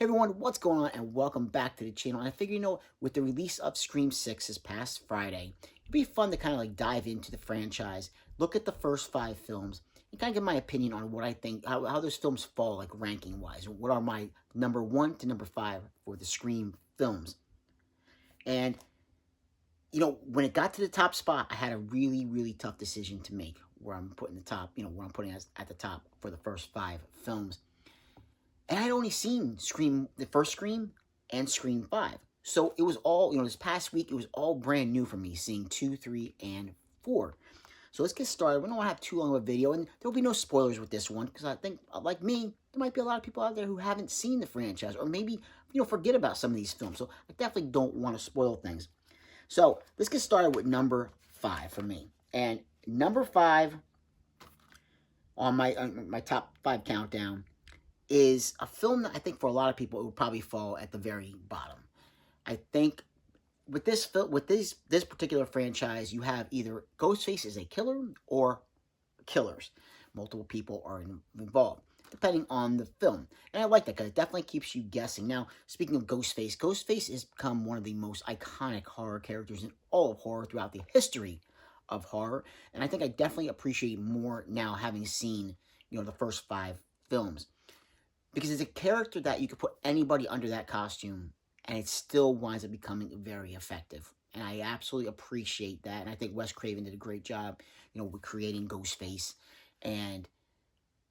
Hey everyone, what's going on and welcome back to the channel. And I figure, with the release of Scream 6 this past Friday, it'd be fun to kind of like dive into the franchise, look at the first 5 films, and kind of give my opinion on what I think, how those films fall like ranking wise. What are my number 1 to number 5 for the Scream films. And, when it got to the top spot, I had a really, really tough decision to make where I'm putting the top, where I'm putting at the top for the first 5 films. And I had only seen Scream, the first Scream, and Scream 5. So it was all, this past week, it was all brand new for me, seeing 2, 3, and 4. So let's get started. We don't want to have too long of a video, and there'll be no spoilers with this one, because I think, like me, there might be a lot of people out there who haven't seen the franchise, or maybe, forget about some of these films. So I definitely don't want to spoil things. So let's get started with number 5 for me. And number 5 on my top 5 countdown is a film that I think for a lot of people it would probably fall at the very bottom. I think with this particular franchise, you have either Ghostface is a killer or killers. Multiple people are involved, depending on the film. And I like that because it definitely keeps you guessing. Now, speaking of Ghostface, Ghostface has become one of the most iconic horror characters in all of horror throughout the history of horror. And I think I definitely appreciate more now having seen, the first 5 films. Because it's a character that you could put anybody under that costume, and it still winds up becoming very effective. And I absolutely appreciate that. And I think Wes Craven did a great job, with creating Ghostface. And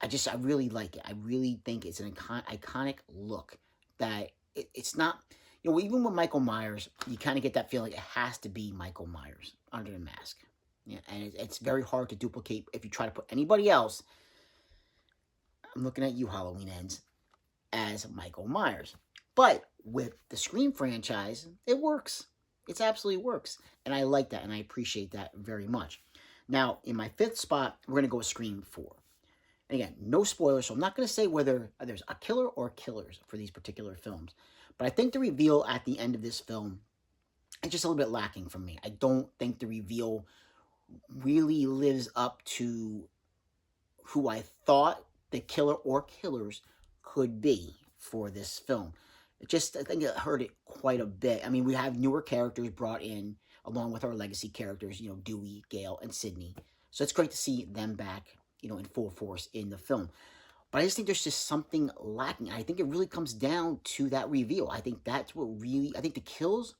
I really like it. I really think it's an iconic look that it's not, even with Michael Myers, you kind of get that feeling it has to be Michael Myers under the mask. Yeah, and it's very hard to duplicate if you try to put anybody else. I'm looking at you, Halloween Ends, as Michael Myers. But with the Scream franchise, it works. It absolutely works. And I like that, and I appreciate that very much. Now, in my 5th spot, we're going to go with Scream 4. And again, no spoilers, so I'm not going to say whether there's a killer or killers for these particular films. But I think the reveal at the end of this film is just a little bit lacking for me. I don't think the reveal really lives up to who I thought the killer or killers could be for this film. I think it hurt it quite a bit. I mean, we have newer characters brought in along with our legacy characters, Dewey, Gale, and Sidney. So it's great to see them back, in full force in the film. But I just think there's just something lacking. I think it really comes down to that reveal. I think that's what really, I think the kills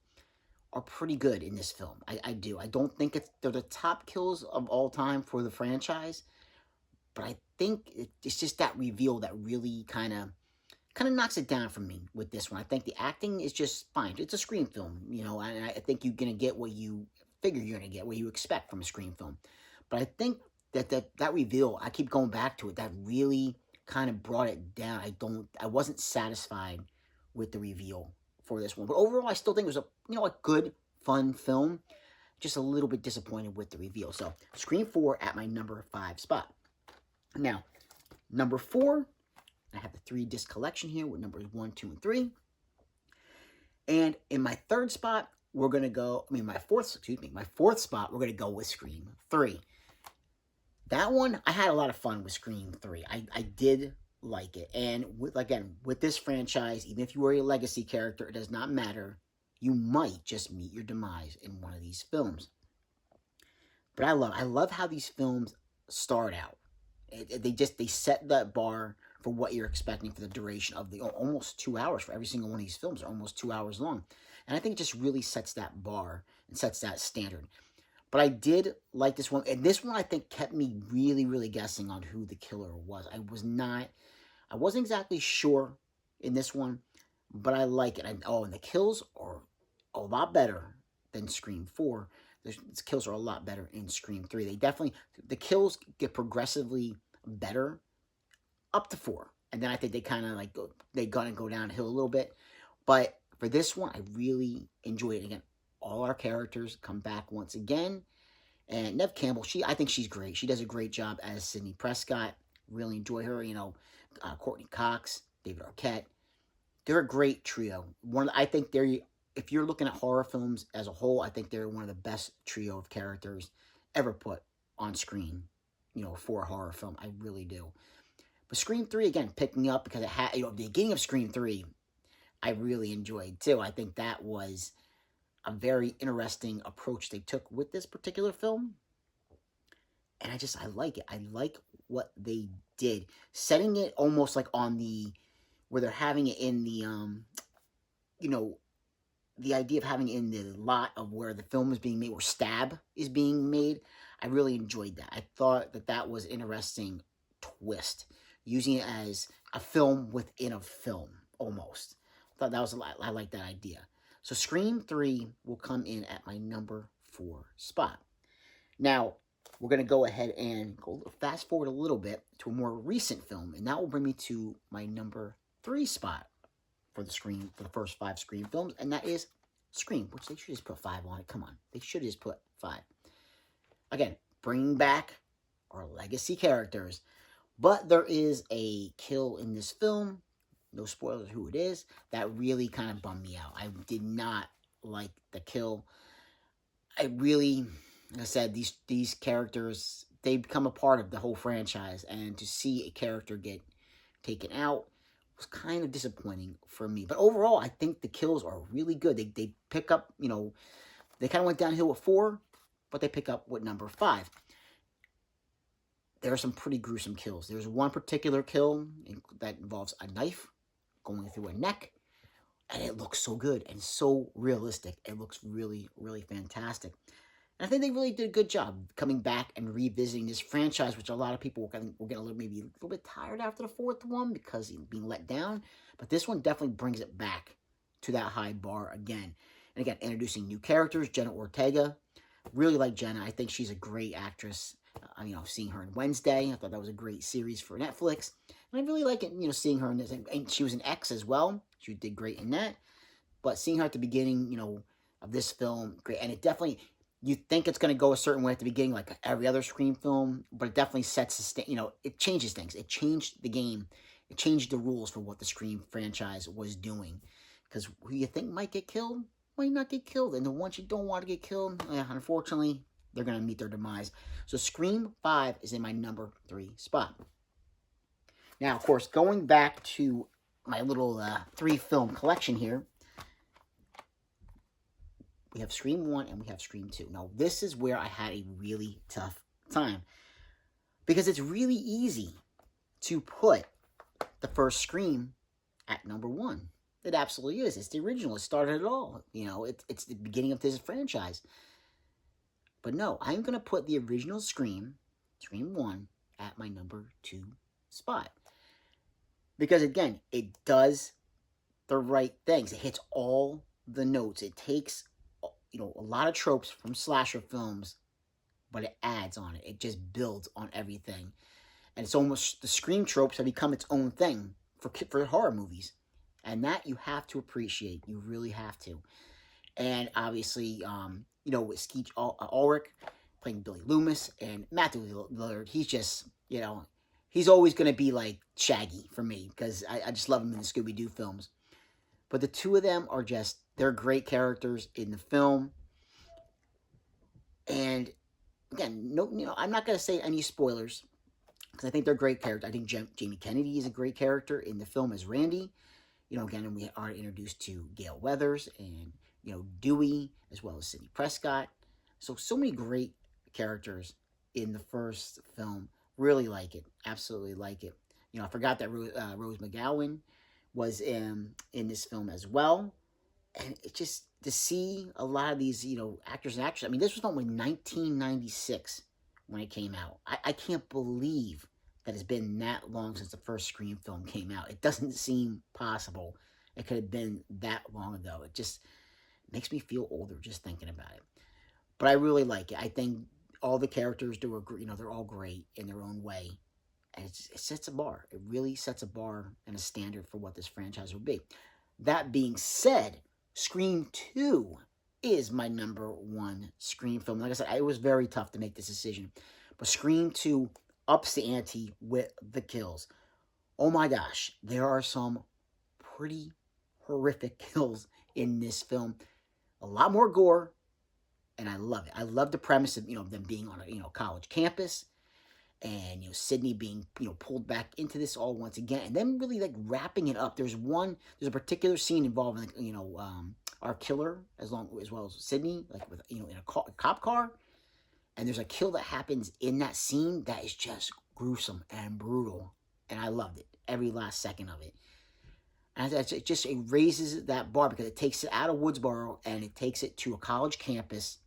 are pretty good in this film. I do. I don't think they're the top kills of all time for the franchise. But I think it's just that reveal that really kind of knocks it down for me with this one. I think the acting is just fine. It's a Scream film, and I think you're going to get what you figure you're going to get, what you expect from a Scream film. But I think that reveal, I keep going back to it, that really kind of brought it down. I wasn't satisfied with the reveal for this one. But overall, I still think it was a good, fun film. Just a little bit disappointed with the reveal. So, Scream 4 at my number 5 spot. Now, number 4, I have the 3-disc collection here with numbers 1, 2, and 3. And in my 3rd spot, we're going to go, my 4th spot, we're going to go with Scream 3. That one, I had a lot of fun with Scream 3. I did like it. And with this franchise, even if you were a legacy character, it does not matter. You might just meet your demise in one of these films. But I love how these films start out. They set that bar for what you're expecting for the duration of the almost 2 hours for every single one of these films are almost 2 hours long. And I think it just really sets that bar and sets that standard. But I did like this one. And this one, I think, kept me really, really guessing on who the killer was. I wasn't exactly sure in this one, but I like it. And the kills are a lot better than Scream 4. The kills are a lot better in Scream 3. The kills get progressively better up to 4. And then I think they kind of go downhill a little bit. But for this one, I really enjoyed it. Again, all our characters come back once again. And Neve Campbell, I think she's great. She does a great job as Sidney Prescott. Really enjoy her. Courtney Cox, David Arquette. They're a great trio. I think if you're looking at horror films as a whole, I think they're one of the best trio of characters ever put on screen, for a horror film. I really do. But Scream 3, again, picked me up because it had, the beginning of Scream 3, I really enjoyed too. I think that was a very interesting approach they took with this particular film. And I like it. I like what they did. Setting it almost like on the, where they're having it in the, you know, the idea of having it in the lot of where the film is being made, where Stab is being made. I really enjoyed that. I thought that that was an interesting twist, using it as a film within a film, almost. I thought that was a lot. I like that idea. So Scream 3 will come in at my number 4 spot. Now, we're going to go ahead and go fast forward a little bit to a more recent film, and that will bring me to my number 3 spot for the first 5 Scream films, and that is Scream, which they should just put 5 on it. Come on, they should just put 5. Again, bringing back our legacy characters, but there is a kill in this film, no spoilers who it is, that really kind of bummed me out. I did not like the kill. I really, like I said, these characters, they become a part of the whole franchise, and to see a character get taken out was kind of disappointing for me. But overall, I think the kills are really good. They pick up, they kind of went downhill with 4, but they pick up with number 5. There are some pretty gruesome kills. There's one particular kill that involves a knife going through a neck, and it looks so good and so realistic. It looks really, really fantastic. And I think they really did a good job coming back and revisiting this franchise, which a lot of people will get maybe a little bit tired after the 4th one because being let down. But this one definitely brings it back to that high bar again. And again, introducing new characters, Jenna Ortega. Really like Jenna. I think she's a great actress. Seeing her in Wednesday, I thought that was a great series for Netflix. And I really like it, seeing her in this. And she was in X as well. She did great in that. But seeing her at the beginning, of this film, great. And it definitely, you think it's going to go a certain way at the beginning, like every other Scream film, but it definitely sets the it changes things. It changed the game. It changed the rules for what the Scream franchise was doing. Because who you think might get killed might not get killed. And the ones you don't want to get killed, unfortunately, they're going to meet their demise. So Scream 5 is in my number 3 spot. Now, of course, going back to my little 3-film collection here, we have Scream 1 and we have Scream 2. Now, this is where I had a really tough time, because it's really easy to put the first Scream at number 1. It absolutely is. It's the original. It started it all. It's the beginning of this franchise. But no, I'm going to put the original Scream, Scream 1, at my number 2 spot. Because, again, it does the right things. It hits all the notes. It takes, a lot of tropes from slasher films, but it adds on it. It just builds on everything. And it's almost, the Scream tropes have become its own thing for horror movies. And that you have to appreciate. You really have to. And obviously, with Skeet Ulrich playing Billy Loomis, and Matthew Lillard, he's just, he's always going to be like Shaggy for me, because I just love him in the Scooby-Doo films. But the two of them are just, they're great characters in the film. And again, I'm not going to say any spoilers, because I think they're great characters. I think Jamie Kennedy is a great character in the film as Randy. Again, we are introduced to Gale Weathers and, Dewey, as well as Sidney Prescott. So many great characters in the first film. Really like it. Absolutely like it. I forgot that Rose McGowan was in this film as well. And it just, to see a lot of these, actors and actresses. I mean, this was filmed in 1996 when it came out. I can't believe that it's been that long since the first Scream film came out. It doesn't seem possible it could have been that long ago. It just makes me feel older just thinking about it. But I really like it. I think all the characters they're all great in their own way. And it sets a bar. It really sets a bar and a standard for what this franchise will be. That being said, Scream 2 is my number 1 Scream film. Like I said, it was very tough to make this decision. But Scream 2 ups the ante with the kills. Oh my gosh, there are some pretty horrific kills in this film. A lot more gore, and I love it. I love the premise of them being on a college campus, and Sydney being pulled back into this all once again, and then really like wrapping it up. There's a particular scene involving our killer as well as Sydney, like with in a cop car, and there's a kill that happens in that scene that is just gruesome and brutal, and I loved it, every last second of it. And it raises that bar because it takes it out of Woodsboro and it takes it to a college campus.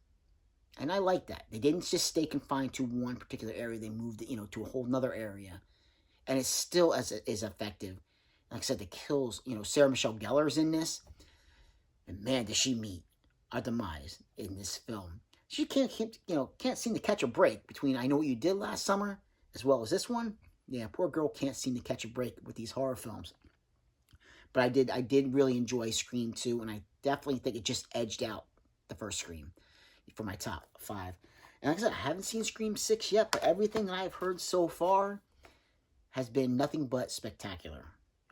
And I like that. They didn't just stay confined to one particular area. They moved it, to a whole nother area. And it's still as effective. Like I said, the kills, Sarah Michelle Gellar's in this. And man, does she meet a demise in this film. She can't seem to catch a break between I Know What You Did Last Summer as well as this one. Yeah, poor girl can't seem to catch a break with these horror films. But I did really enjoy Scream 2, and I definitely think it just edged out the first Scream for my top 5. And like I said, I haven't seen Scream 6 yet, but everything that I've heard so far has been nothing but spectacular.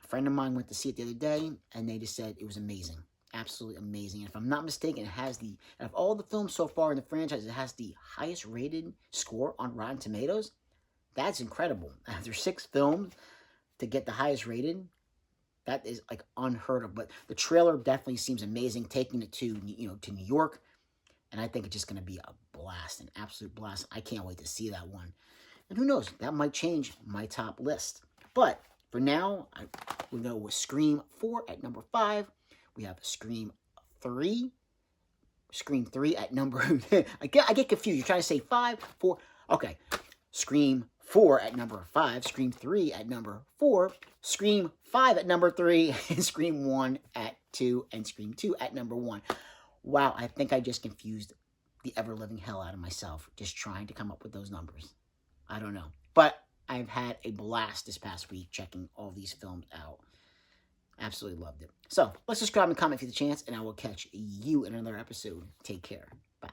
A friend of mine went to see it the other day, and they just said it was amazing. Absolutely amazing. And if I'm not mistaken, it has out of all the films so far in the franchise, it has the highest rated score on Rotten Tomatoes. That's incredible. After 6 films, to get the highest rated, that is like unheard of. But the trailer definitely seems amazing, taking it to to New York. And I think it's just going to be a blast, an absolute blast. I can't wait to see that one. And who knows, that might change my top list. But for now, we go with Scream 4 at number 5. We have Scream 3. Scream 3 at number... I get confused. You're trying to say 5, 4. Okay. Scream 4 at number 5. Scream 3 at number 4. Scream 5 at number 3. And Scream 1 at 2. And Scream 2 at number 1. Wow, I think I just confused the ever-living hell out of myself just trying to come up with those numbers. I don't know. But I've had a blast this past week checking all these films out. Absolutely loved it. So, let's subscribe and comment if you get the chance, and I will catch you in another episode. Take care. Bye.